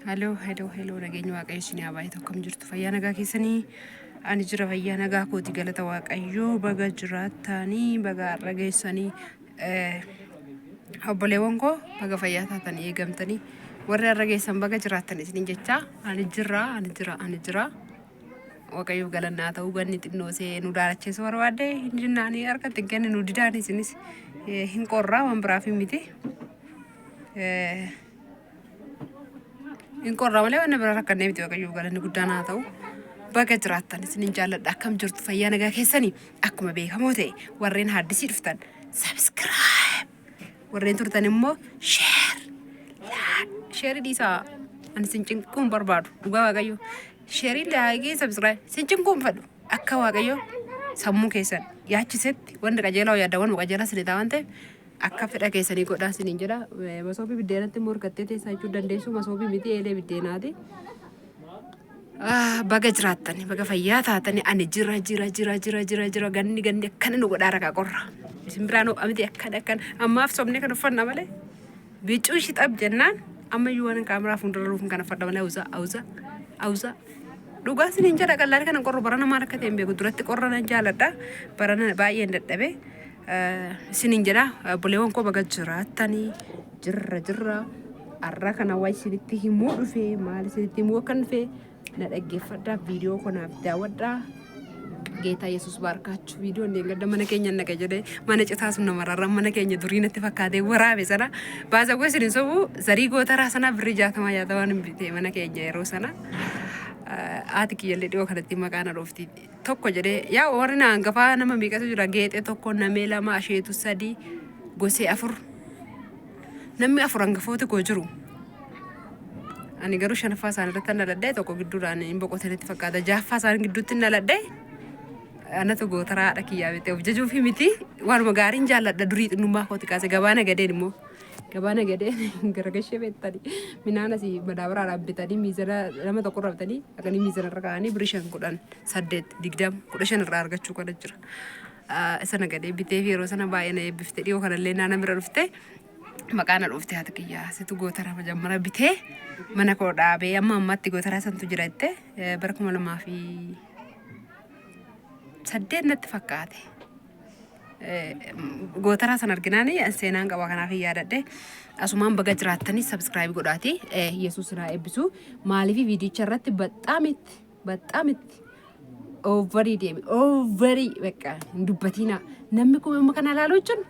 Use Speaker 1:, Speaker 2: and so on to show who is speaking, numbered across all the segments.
Speaker 1: Hello, nageenyi waaqayyo isin haa baay'ee tokko jirtu fayyaa nagaa keessanii ani jira fayyaa nagaa kooti galata waaqayyoo baga jiraatanii baga har'a geessanii obboleewwan koo baga fayyaa taatanii eegamtanii warri har'a geessan baga jiraatanii isiniin jecha ani jira waaqayyoof galannaa ta'uu ganni xinnoo see nu daalacheessu barbaadde hin jinnaanii harkatti ganni nu didaan isinis hin qorraa waan biraaf miti. In qorra malee waan bira rakkanne miti waaqayyoof galanni guddaan haa ta'u baga jiraattan isinin jaalladha akkam jirtu fayyaa nagaa keessanii akkuma beekamoo ta'e warreen haaddisii dhuftan subscribe warreen turtan immoo share dhiisaa ani sin cinquun barbaadu dhugaa waaqayyo share laayikii subscribe sin cinquun fadhu akka waaqayyo sammuu keessan yaachisetti wanda qajeelaa yaadda waan qajeelaa sin ta'an ta'e akka fedha keessanii godhaa siniin jedha masoobii biddeenatti morkattee teessaa jechuu dandeessu masoobii miti eelee biddeenaati. Baga jiraatani baga fayyaa taatani ani jira ganni akkana nu godhaa rakaa qorra isin biraan amiti akkana ammaaf sobne kan uffanna malee biccuu ishii xab jennaan amma iyyuu waan kaameraa fuuldura ruufin kan uffadha malee awuza dhugaa siniin jedha qallaan kana qorru barana maal akka ta'e hin beeku duratti qorra nan jaaladha barana baay'een dadhabe. Sinin jedha obboleewwan koo baga jiraatanii jirra har'a kana wayi isinitti himuu dhufe maal isinitti himuu akkan dhufe na dhaggeeffadhaa viidiyoo kanaaf daawwadhaa geetaa Yesuus baarkaachu viidiyoon deeggarda mana keenya naqa jedhee mana citaa sun namarraa mana keenya durii natti fakkaatee waraabe sana baasa gosa sinin sobu zarii gootaraa sana birrii 60 yaatamaan bitee mana keenya yeroo sana ati kiyyallee dhiyoo kanatti maqaan dhoofti tokko jedhee yaa warri na hangafaa nama miiqatu jira geexee tokko namee lama asheetu sadii gosee afur namni afur hangafooti koo jiru ani garuu shanaffaa isaan irratti naladhee tokko gidduudhaan hin boqotanitti fakkaata jaaffaa isaan gidduutti naladhee anatu gootaraadha kiyyaa bitee of jajuufi miti waanuma gaariin jaalladha durii xinnummaa kooti kaase gabaana gadeen immoo gabaana gadeen garagashee beektanii minaan asii madaabaraa dhaabbitanii miizana nama tokko rabtanii akkanii miizana irra kaa'anii birishan 18-20 irraa argachuu kana jira. Sana gadee bitee fi yeroo sana baay'ee na eebbifte dhiyoo kanallee naana bira dhufte maqaan dhufte haati kiyyaa situ gootara majammara bitee mana koo dhaabee amma ammatti gootaraa santu jira jette bara 2008 natti fakkaate. Gootara san arginaani seenaan qaba kanaaf yaadadhe asumaan baga jiraatanii subscribe godhaati Yesuus na eebbisu maaliif viidiyocha irratti baxaamitti overi beqa dubbatina namni kuma kana laaloo jun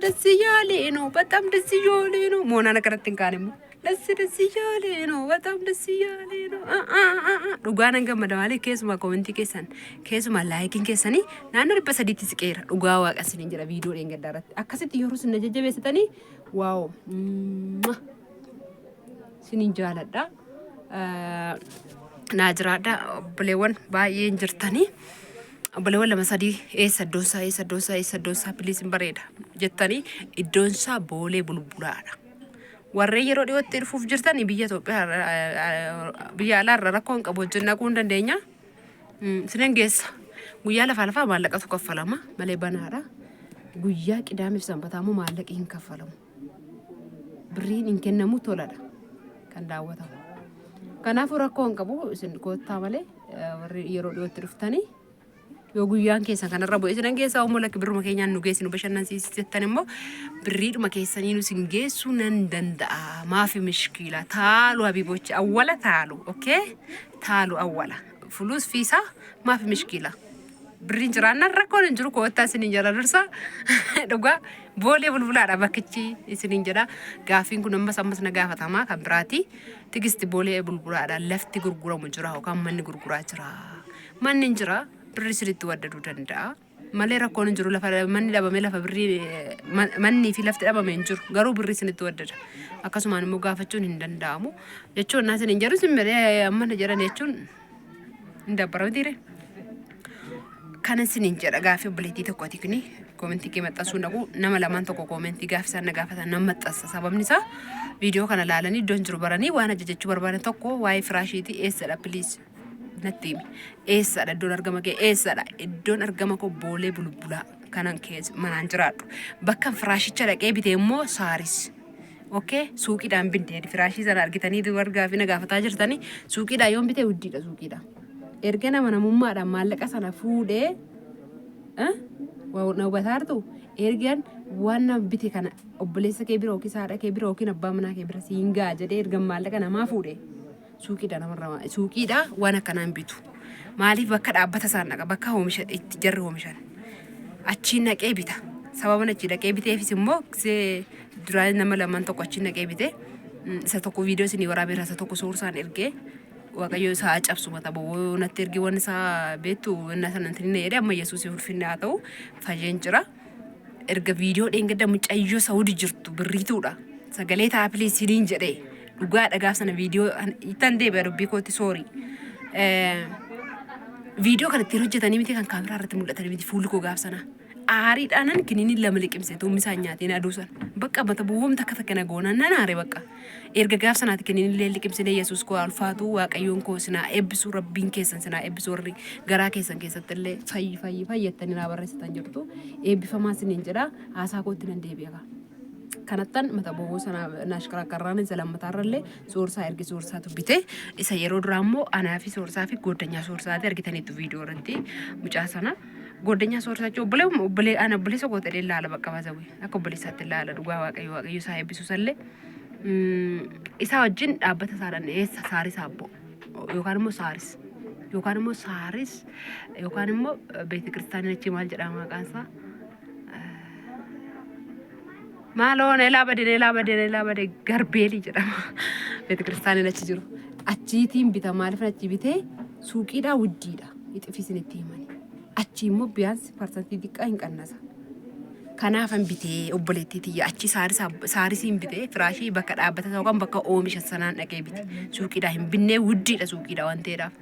Speaker 1: ደስ ያለ ነው በጣም ደስ ያለ ነው ሞና ነገራትን ካነሙ ደስ ያለ ነው በጣም ደስ ያለ ነው ዱጋና ገመዳ ማለ ኬስማ ኮሜንት ኬስማ ላይኪን ኬሰኒ ናኑ በሰዲት ስቄራ ዱጋ ዋቀስን እንጀራ ቪዲዮ ደንገዳራት አከሰት ይሩስ ነጀጀበስተኒ ዋው ሲኒንጃላዳ ናጅራዳ ብሌወን ባዬ እንጅርተኒ obboleewwan lama sadii eessa iddoonsaa biliisin bareeda jettanii iddoonsaa boolee bulbulaadha. Warreen yeroo dhiyootti dhufuuf jirtanii biyya Itoophiyaa biyya alaarra rakkoo hin qabu wajjin naquu hin dandeenya. Sinen geessa guyyaa lafaa maallaqatu kaffalama malee banaadha. Guyyaa qidaamiif sanbataamoo maallaqi hin kaffalamu. Birriin hin kennamu toladha kan daawwatamu. Kanaafuu rakkoo hin qabu isin koottaa malee warri yeroo dhiyootti dhuftanii yoo guyyaan keessan kanarra bu'e sinan keessaa umma lakki birruma keenyaan nu geessinu bashannansiisettan immoo birriidhuma keessanii nu sin geessuu nan danda'a maafi mishkiila taalu habibochi awwala taalu okay taalu awwala fulus fiisaa maafi mishkiila birriin jiraannan rakkoon hin jiru koottaa isiniin jala dursa dhugaa boolee bulbulaadha bakkichi isiniin jedha gaafiin kun ammas na gaafatamaa kan biraati tigisti boolee bulbulaadha lafti gurguramu jira yookaan manni gurguraa jira manni jira birri sirriitti waddaduu danda'a malee rakkoon hin jiru lafa manni dhabame lafa birri manni fi lafti dhabame hin jiru garuu birri sirriitti waddada akkasumaan immoo gaafachuun hin danda'amu jechuun naas hin jiru simmiree amma na jedhan jechuun hin dabbaramtiire kana sinin jedha gaafii obboleettii tokkooti kuni koomentii kee maxxansuu dhaqu nama lamaan tokko koomentii gaafisaan na gaafatan nama maxxansa sababni isaa viidiyoo kana laalanii iddoon jiru baranii waan ajajachuu barbaadan tokko waa'ee firaashiitii eessadha piliis nattimi eessadha iddoon argama kee eessadha iddoon argama koo boolee bulbulaa kanan keessa manaan jiraadhu bakka firaashicha dhaqee bitee immoo saaris okay suuqiidhaan binte firaashii sana argitanii wargaa fi nagaafataa jirtanii suuqiidhaan yoon bite wuddiidha suuqiidhaan erga nama namummaadhaan maallaqa sana fuudhee na hubatartu ergan waan bite kana obboleessa kee bira yookiin haadha kee bira yookiin abbaa manaa kee bira siin gaa jedhee erga maallaqa namaa fuudhee suuqiidhaan namarraa suuqiidhaa waan akkanaan bitu maaliif bakka dhaabbata isaan naqa bakka oomisha itti jarri oomishan achiin naqee bita sababa achi naqee biteefis immoo duraan nama lamaan tokko achiin naqee bite isa tokko viidiyoo isinii waraabeera isa tokko suursaan ergee waaqayyo isaa cabsu mata boo natti ergee waan isaa beektu wanna sanan tinne jedhe amma yesuus ulfinna haa ta'u fayyeen jira erga viidiyoo dheengadda mucayyoo saudi jirtu birriituudha sagalee taapilii siniin jedhee dhugaa dhagaaf sana viidiyoo itan deebi'a dubbii kootti soorii viidiyoo kanatti hojjetanii miti kan kaameraa irratti mul'atan miti fuulli koo gaaf sana aariidhaanan kiniin lama liqimse tuummisaan nyaatiin aduusan bakka mata bu'oomta akka takkana goonaan nan aare bakka erga gaaf sanaati kiniin illee liqimsine yesuus koo alfaatu waaqayyoon koo sinaa eebbisu rabbiin keessan sinaa eebbisu warri garaa keessan keessatti illee fayyattanii naa barreessitan jirtu eebbifamaa siniin jedha haasaa kootti nan deebi'a kanattan mata bu'oo sana naashkarakarraan isa lammataarrallee soorsaa ergi soorsaatu bite isa yeroo duraa immoo anaa fi soorsaa fi goddanyaa soorsaati argitaniitu viidiyoo irratti mucaa sana goddanyaa soorsaachuu obbolee sokoota ilaala bakka baasawee akka obboleessaatti ilaala dhugaa waaqayyo isaa eebbisu sallee isa wajjin dhaabbata isaadhaan eessa saaris abbo yookaan immoo saaris yookaan immoo beeti kiristaanii achi maal jedhama maqaan isaa maaloon elaabade garbeelii jedhama beeti kiristaanii achi jiru achiitiin bita maaliif achi bitee suuqiidhaa wuddiidha ixifisin itti himani achi immoo biyaansi parsantii xiqqaa hin qannasa kanaafan bitee obboleettii tiyya achi saarisiin bitee firaashii bakka dhaabbata yookaan bakka oomisha sanaan dhaqee bite suuqiidhaa hin binnee wuddiidha suuqiidhaa waan ta'eedhaaf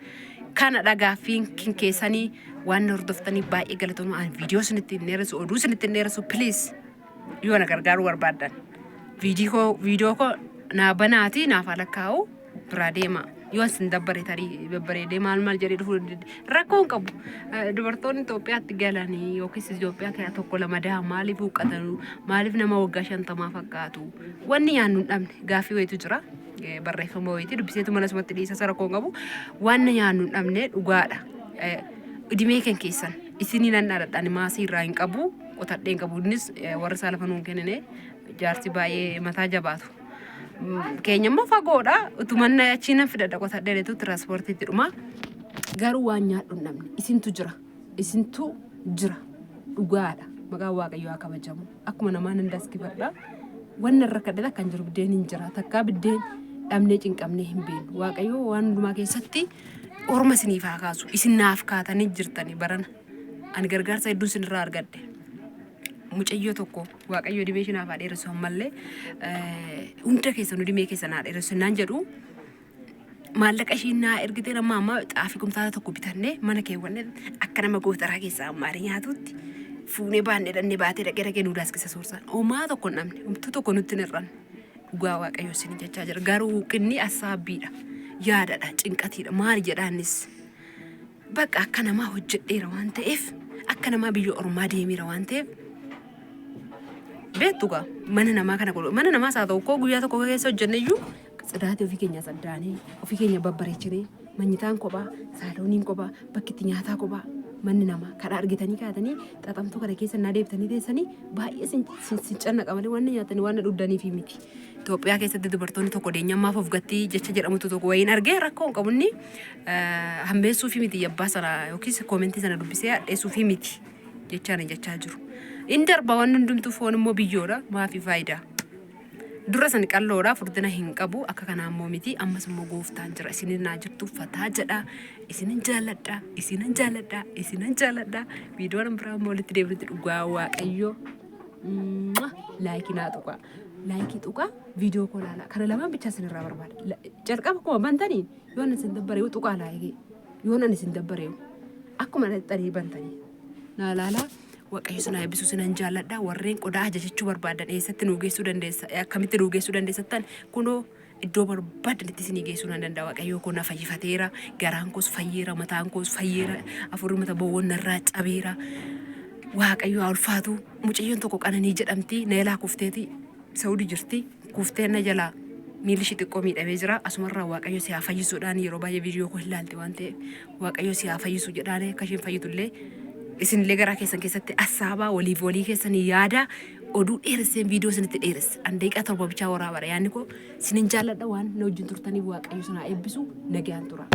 Speaker 1: kana dhagaaffiin keessanii waan hordoftanii baay'ee galatooma viidiyoo sinitti hin dheeressu oduu sinitti hin dheeressu piliis yoo na gargaaru barbaadan viidiyoo koo naa banaati naaf lakkaa'u biraa deema yoo sin dabbare tarii babbareedee maal jedhee dhufu rakkoon qabu dubartoonni Itoophiyaatti galanii yookiis Itoophiyaa keessaa tokko lama daa maaliif huqqatanu maaliif nama waggaa 50 fakkaatu wanni nyaannu hin dhabne gaaffii wayitu jira barreeffama wayitii dubbiseetu mana sumatti dhiisa rakkoon qabu waan nyaannu hin dhabne dhugaadha dhimee kan keessan isinii nan dhaadhaan maasii irraa hin qabu qotadhee hin qabu innis warri isaa lafa nuun kennine jaarsi baay'ee mataa jabaatu keenya immoo fagoodha utumanna achiin fidadha qotadheetu tiraanspoortiitti dhuma garuu waan nyaadhu hin dhabne isintu jira dhugaadha maqaan waaqayyoo haa kabajamu akkuma namaan hin daskifadha wanna irra kadhata kan jiru biddeen hin jira takkaa biddeen dhabnee cinqabnee hin beenu waaqayyoo waan hundumaa keessatti orma isiniif haa kaasu isin naaf kaatanii jirtanii barana ani gargaarsa hedduu isinirraa argadhe mucayyoo tokko waaqayyo dhibee shinaaf dheeressu ammallee hunda keessan dhibee keessan dheeressu naan jedhu maallaqa ishiin ergitee nama amma xaafii kumtaala tokko bitannee mana keewwanne akka nama gootaraa keessaa ammaari nyaatutti fuunee baannee dhannee baatee dhaqee nuudaas keessa soorsaan homaa tokko hin dhabne homtuu tokko nutti hin hir'an dhugaa waaqayyo isin jechaa jira garuu qinni assaabbiidha yaadadha cinqatiidha maali jedhaanis bakka akka namaa hojjedheera waan ta'eef akka namaa biyya ormaa deemeera waan ta'eef beektuga mana namaa kana godhu mana namaa saa ta'u koo guyyaa tokko keessa hojjenneyyuu tsidaate ofii keenya saddaanee ofii keenya babbareechinee manyitaan kophaa saalooniin kophaa bakki itti nyaataa kophaa manni namaa kadhaa argitanii kaatanii xaxamtuu kana keessa naa deebitanii teessanii baay'ee sin cannaqa malee waan nyaatanii waan dhuddanii fi miti Itoophiyaa keessatti dubartoonni tokko deenyammaaf of gattii jecha jedhamutu tokko wayiin argee rakkoon qabunni hambeessuu fi miti yabbaa sana yookiis koomentii sana dubbisee hadheessuu fi miti jechaa jiru. Indarba waan hundumtu foon immoo biyyoodha maafi faayidaa dura san qalloodha furdina hin qabu akka kana ammoo miti ammas immoo gooftaan jira isinin naa jirtu fataa jedha isinin jaalladha viidiyoon biraa immoo walitti deebinutti dhugaa waaqayyo laayikii naa tuqa laayikii tuqa viidiyoo koo laala kana lamaan bicha isinirraa barbaada jalqaba akkuma bantanii yoon isin dabbareewu tuqaa laayikii yoon isin dabbareewu akkuma dhaxxanii bantanii naa laalaa waaqayyo sana eebbisu sinan jaalladha warreen qodaa ajajachuu barbaadan eessatti nu geessuu dandeessa akkamitti nu geessuu dandeessattan kunoo iddoo barbaadanitti isinii geessuu nan danda'a waaqayyo kun na fayyifateera garaan koos fayyeera mataan koos fayyeera afurri mata bowwoon narraa cabeera waaqayyo haa ulfaatu mucayyoon tokko qananii jedhamti neelaa kufteeti saudi jirti kufteenna jala miilishi xiqqoo miidhamee jira asumarraa waaqayyo si haa fayyisuudhaan yeroo baay'ee viidiyoo koo ilaalte waan ta'eef waaqayyo si haa fayyisu jedhaanii akka isheen fayyitullee isinillee garaa keessatti asaabaa walii keessan yaada oduu dheeresseen viidiyoo isinitti dheeresse an daqiiqaa torba bichaa waraabadha yaanni koo sinin jaalladha waan na wajjin turtaniif waaqayyo sana eebbisu nagaan tura.